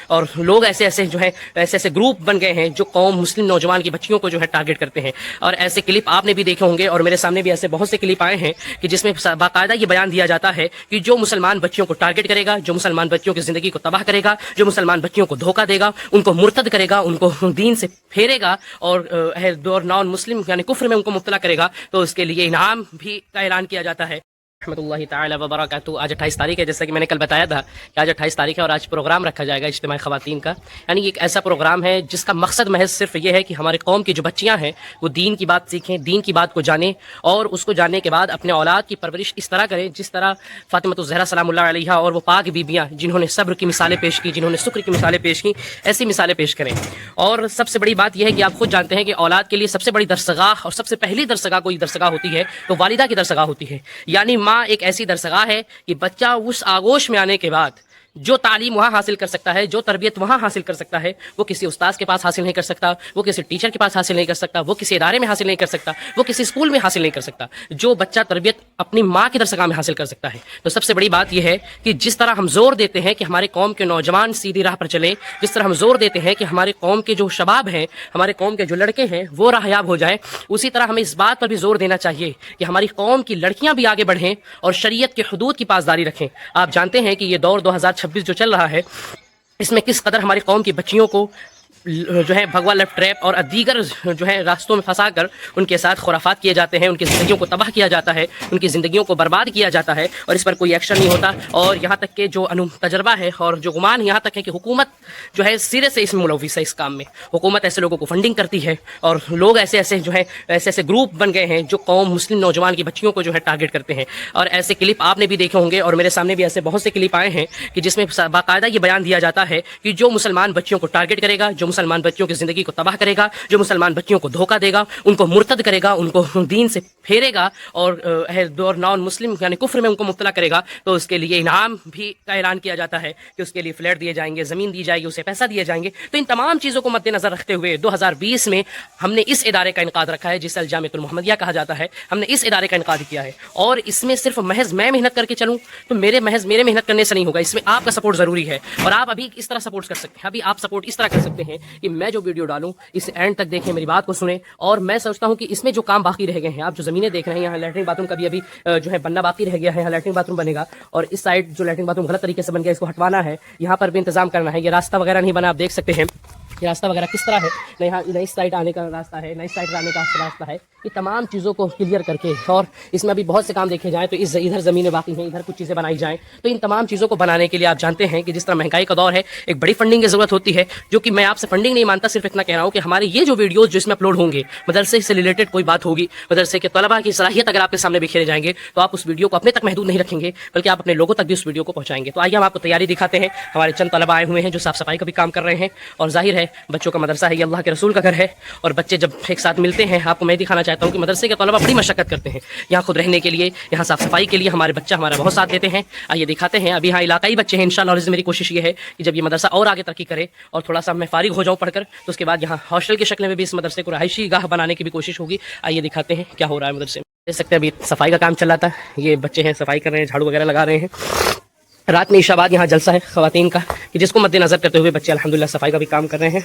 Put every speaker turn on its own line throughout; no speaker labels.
اور لوگ ایسے ایسے گروپ بن گئے ہیں جو قوم مسلم نوجوان کی بچیوں کو جو ہے ٹارگٹ کرتے ہیں. اور ایسے کلپ آپ نے بھی دیکھے ہوں گے اور میرے سامنے بھی ایسے بہت سے کلپ آئے ہیں کہ جس میں باقاعدہ یہ بیان دیا جاتا ہے کہ جو مسلمان بچیوں کو ٹارگٹ کرے گا, جو مسلمان بچیوں کی زندگی کو تباہ کرے گا, جو مسلمان بچیوں کو دھوکہ دے گا, ان کو مرتد کرے گا, ان کو دین سے پھیرے گا اور نان مسلم یعنی کفر میں ان کو مبتلا کرے گا, تو اس کے لیے انعام بھی کا اعلان کیا جاتا ہے. رحمۃ اللہ تعالی وبرکاتہ. آج 28 تاریخ ہے, جیسا کہ میں نے کل بتایا تھا کہ آج 28 تاریخ ہے اور آج پروگرام رکھا جائے گا اجتماعی خواتین کا. یعنی ایک ایسا پروگرام ہے جس کا مقصد محض صرف یہ ہے کہ ہمارے قوم کی جو بچیاں ہیں وہ دین کی بات سیکھیں, دین کی بات کو جانیں, اور اس کو جاننے کے بعد اپنے اولاد کی پرورش اس طرح کریں جس طرح فاطمہ الزہرا سلام اللہ علیہا اور وہ پاک بیبیاں جنہوں نے صبر کی مثالیں پیش کی, جنہوں نے شکر کی مثالیں پیش کی, ایسی مثالیں پیش کریں. اور سب سے بڑی بات یہ ہے کہ آپ خود جانتے ہیں کہ اولاد کے لیے سب سے بڑی درسگاہ اور سب سے پہلی درسگاہ کوئی درسگاہ ہوتی ہے تو والدہ کی درسگاہ ہوتی ہے. یعنی ماں ایک ایسی درسگاہ ہے کہ بچہ اس آغوش میں آنے کے بعد جو تعلیم وہاں حاصل کر سکتا ہے, جو تربیت وہاں حاصل کر سکتا ہے, وہ کسی استاذ کے پاس حاصل نہیں کر سکتا, وہ کسی ٹیچر کے پاس حاصل نہیں کر سکتا, وہ کسی ادارے میں حاصل نہیں کر سکتا, وہ کسی اسکول میں حاصل نہیں کر سکتا. جو بچہ تربیت اپنی ماں کی درسگاہ میں حاصل کر سکتا ہے. تو سب سے بڑی بات یہ ہے کہ جس طرح ہم زور دیتے ہیں کہ ہمارے قوم کے نوجوان سیدھی راہ پر چلیں, جس طرح ہم زور دیتے ہیں کہ ہمارے قوم کے جو شباب ہیں, ہمارے قوم کے جو لڑکے ہیں وہ راہیاب ہو جائیں, اسی طرح ہمیں اس بات پر بھی زور دینا چاہیے کہ ہماری قوم کی لڑکیاں بھی آگے بڑھیں اور شریعت کے حدود کی پاسداری رکھیں. آپ جانتے ہیں کہ یہ دور 2026 جو چل رہا ہے اس میں کس قدر ہماری قوم کی بچیوں کو جو ہے بھگوا لیفٹ ٹریپ اور دیگر جو ہے راستوں میں پھنسا کر ان کے ساتھ خرافات کیے جاتے ہیں, ان کی زندگیوں کو تباہ کیا جاتا ہے, ان کی زندگیوں کو برباد کیا جاتا ہے, اور اس پر کوئی ایکشن نہیں ہوتا. اور یہاں تک کہ جو تجربہ ہے اور جو گمان یہاں تک ہے کہ حکومت جو ہے سرے سے اس میں ملوث ہے. اس کام میں حکومت ایسے لوگوں کو فنڈنگ کرتی ہے اور لوگ ایسے گروپ بن گئے ہیں جو قوم مسلم نوجوان کی بچیوں کو جو ہے ٹارگٹ کرتے ہیں. اور ایسے کلپ آپ نے بھی دیکھے ہوں گے اور میرے سامنے بھی ایسے بہت سے کلپ آئے ہیں کہ جس میں باقاعدہ یہ بیان دیا جاتا ہے کہ جو مسلمان بچیوں کو ٹارگٹ کرے گا, جو مسلمان بچیوں کی زندگی کو تباہ کرے گا, جو مسلمان بچیوں کو دھوکہ دے گا, ان کو مرتد کرے گا, ان کو دین سے پھیرے گا اور نان مسلم یعنی کفر میں ان کو مبتلا کرے گا, تو اس کے لیے انعام بھی کا اعلان کیا جاتا ہے کہ اس کے لیے فلیٹ دیے جائیں گے, زمین دی جائے گی, اسے پیسہ دیے جائیں گے. تو ان تمام چیزوں کو مد نظر رکھتے ہوئے 2020 میں ہم نے اس ادارے کا انعقاد رکھا ہے جسے الجامعۃ المحمدیہ کہا جاتا ہے. ہم نے اس ادارے کا انعقاد کیا ہے اور اس میں صرف محض میں محنت کر کے چلوں تو میرے محنت کرنے سے نہیں ہوگا. اس میں آپ کا سپورٹ ضروری ہے اور آپ ابھی اس طرح سپورٹ کر سکتے ہیں. ابھی آپ سپورٹ اس طرح کر سکتے ہیں کہ میں جو ویڈیو ڈالوں اس اینڈ تک دیکھیں, میری بات کو سنیں. اور میں سوچتا ہوں کہ اس میں جو کام باقی رہ گئے ہیں, آپ جو زمینیں دیکھ رہے ہیں, یہاں لیٹرین باتھ روم کا بھی ابھی جو ہے بننا باقی رہ گیا ہے. یہاں لیٹرین باتھ روم بنے گا اور اس سائڈ جو لیٹرین باتھ روم غلط طریقے سے بن گیا اس کو ہٹوانا ہے, یہاں پر بھی انتظام کرنا ہے. یہ راستہ وغیرہ نہیں بنا, آپ دیکھ سکتے ہیں یہ راستہ وغیرہ کس طرح ہے, نہ یہاں نہ اس سائڈ آنے کا راستہ ہے, نہ اس سائڈ آنے کا راستہ ہے. یہ تمام چیزوں کو کلیئر کر کے, اور اس میں ابھی بہت سے کام دیکھے جائیں تو ادھر زمینیں باقی ہیں, ادھر کچھ چیزیں بنائی جائیں. تو ان تمام چیزوں کو بنانے کے لیے آپ جانتے ہیں کہ جس طرح مہنگائی کا دور ہے ایک بڑی فنڈنگ کی ضرورت ہوتی ہے, جو کہ میں آپ سے فنڈنگ نہیں مانتا, صرف اتنا کہہ رہا ہوں کہ ہمارے یہ جو ویڈیوز جو اس میں اپلوڈ ہوں گے, مدرسے سے ریلیٹڈ کوئی بات ہوگی, مدرسے کے طلباء کی صلاحیت اگر آپ کے سامنے بکھیرے جائیں گے تو آپ اس ویڈیو کو اپنے تک محدود نہیں رکھیں گے بلکہ آپ اپنے لوگوں تک بھی اس ویڈیو کو پہنچائیں گے. تو آئیے ہم آپ کو تیاری دکھاتے ہیں. ہمارے چند طلباء آئے ہوئے ہیں جو صاف صفائی کا بھی کام کر رہے ہیں, اور ظاہر ہے بچوں کا مدرسہ ہے, یہ اللہ کے رسول کا گھر ہے, اور بچے جب ایک ساتھ ملتے ہیں, آپ کو میں دکھانا چاہتا ہوں کہ مدرسے کے طلباء بڑی مشقت کرتے ہیں یہاں خود رہنے کے لیے, یہاں صاف صفائی کے لیے. ہمارے بچہ ہمارا بہت ساتھ دیتے ہیں. آئیے دکھاتے ہیں. ابھی یہاں علاقائی بچے ہیں انشاءاللہ, اور میری کوشش یہ ہے کہ جب یہ مدرسہ اور آگے ترقی کرے اور تھوڑا سا میں فارغ ہو جاؤں پڑھ کر, تو اس کے بعد یہاں ہاسٹل کی شکل میں بھی اس مدرسے کو رہائشی گاہ بنانے کی بھی کوشش ہوگی. آئیے دکھاتے ہیں کیا ہو رہا ہے مدرسے میں. دیکھ سکتے ہیں ابھی صفائی کا کام چل رہا تھا, یہ بچے ہیں صفائی کر رہے ہیں, جھاڑو وغیرہ لگا رہے ہیں. رات میں عشاء بعد یہاں جلسہ ہے خواتین کا, کہ جس کو مد نظر کرتے ہوئے بچے الحمدللہ صفائی کا بھی کام کر رہے ہیں.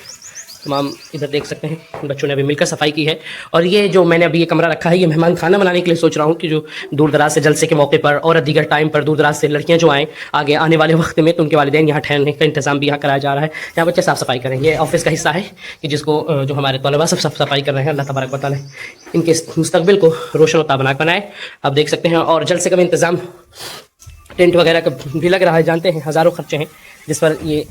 تمام ادھر دیکھ سکتے ہیں بچوں نے ابھی مل کر صفائی کی ہے. اور یہ جو میں نے ابھی یہ کمرہ رکھا ہے, یہ مہمان کھانا بنانے کے لیے سوچ رہا ہوں کہ جو دور دراز سے جلسے کے موقع پر اور دیگر ٹائم پر دور دراز سے لڑکیاں جو آئیں آگے آنے والے وقت میں, تو ان کے والدین یہاں ٹھہرنے کا انتظام بھی یہاں کرایا جا رہا ہے. یہاں بچے صاف صفائی کریں. یہ آفس کا حصہ ہے کہ جس کو جو ہمارے طلباء سب صاف صفائی کر رہے ہیں. اللہ تبارک و تعالیٰ ان کے مستقبل کو روشن و تابناک بنائے. آپ دیکھ سکتے ہیں. اور جلسے کا بھی انتظام, ٹینٹ وغیرہ کا بھی لگ رہا ہے. جانتے ہیں ہزاروں خرچے ہیں جس پر یہ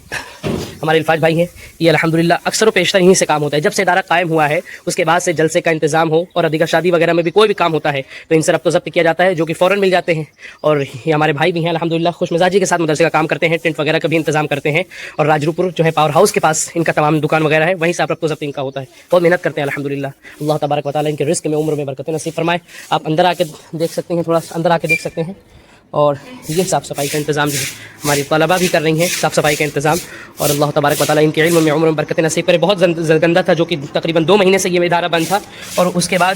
ہمارے الفاظ بھائی ہیں, یہ الحمدللہ اکثر و بیشتر یہیں سے کام ہوتا ہے. جب سے ادارہ قائم ہوا ہے اس کے بعد سے جلسے کا انتظام ہو اور دیگر شادی وغیرہ میں بھی کوئی بھی کام ہوتا ہے تو ان سے ربط و ضبط کیا جاتا ہے, جو کہ فوراً مل جاتے ہیں. اور یہ ہمارے بھائی بھی ہیں الحمدللہ, خوش مزاجی کے ساتھ مدرسے کا کام کرتے ہیں, ٹینٹ وغیرہ کا بھی انتظام کرتے ہیں. اور راجرو پور جو ہے پاور ہاؤس کے پاس ان کا تمام دکان وغیرہ ہے, وہیں سے ربط و ضبط ان کا ہوتا ہے. بہت محنت کرتے ہیں الحمدللہ. اللہ تبارک و تعالیٰ ان کے رزق میں عمر میں برکت نصیب فرمائے. آپ اندر آ کے دیکھ سکتے ہیں, تھوڑا اندر آ کے دیکھ سکتے ہیں. اور یہ صاف صفائی کا انتظام جو ہے ہماری طلبہ بھی کر رہی ہیں صاف صفائی کا انتظام، اور اللہ تبارک و تعالیٰ ان کے علم میں عمر میں برکت نصیب کرے۔ بہت گندہ تھا، جو کہ تقریباً 2 مہینے سے یہ ادارہ بند تھا، اور اس کے بعد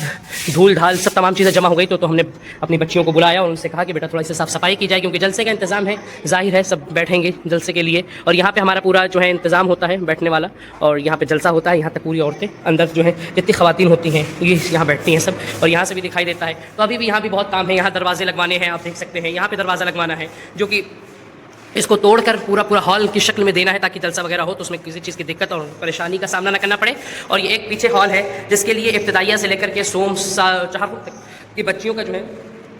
دھول ڈھال سب تمام چیزیں جمع ہو گئی، تو ہم نے اپنی بچیوں کو بلایا اور ان سے کہا کہ بیٹا تھوڑا سی صاف صفائی کی جائے، کیونکہ جلسے کا انتظام ہے، ظاہر ہے سب بیٹھیں گے جلسے کے لیے، اور یہاں پہ ہمارا پورا جو ہے انتظام ہوتا ہے بیٹھنے والا، اور یہاں پہ جلسہ ہوتا ہے، یہاں تک پوری عورتیں اندر جو ہیں جتنی خواتین ہوتی ہیں یہ یہاں بیٹھتی ہیں سب، اور یہاں سے بھی دکھائی دیتا ہے۔ تو ابھی بھی یہاں بھی بہت کام ہے، یہاں دروازے لگوانے ہیں، آپ دیکھ سکتے ہیں یہاں پہ دروازہ لگوانا ہے، جو کہ اس کو توڑ کر پورا ہال کی شکل میں دینا ہے، تاکہ جلسہ وغیرہ ہو تو اس میں کسی چیز کی دقت اور پریشانی کا سامنا نہ کرنا پڑے۔ اور یہ ایک پیچھے ہال ہے جس کے لیے ابتدائیہ سے لے کر کے سوم چہارپور تک کی بچیوں کا جو ہے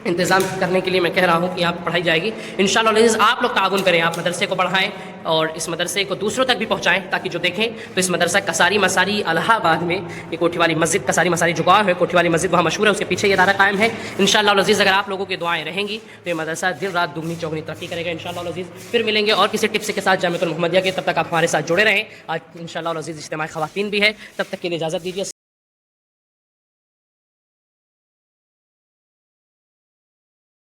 انتظام کرنے کے لیے میں کہہ رہا ہوں کہ یہاں پڑھائی جائے گی انشاءاللہ العزیز۔ آپ لوگ تعاون کریں، آپ مدرسے کو بڑھائیں اور اس مدرسے کو دوسروں تک بھی پہنچائیں، تاکہ جو دیکھیں تو اس مدرسہ کساری مساری الہ آباد میں یہ کوٹھی والی مسجد، کساری مساری جو گاؤں ہے کوٹھی والی مسجد وہاں مشہور ہے، اس کے پیچھے یہ ادارہ قائم ہے انشاءاللہ العزیز۔ اگر آپ لوگوں کی دعائیں رہیں گی تو یہ مدرسہ دن رات دگنی چوگنی ترقی کرے گا انشاءاللہ العزیز۔ پھر ملیں گے اور کسی ٹپس کے ساتھ جامعۃ المحمدیہ کے، تب تک آپ ہمارے ساتھ جڑے رہیں۔ آج انشاءاللہ العزیز اجتماع خواتین بھی ہے، تب تک کے لیے اجازت دیجیے۔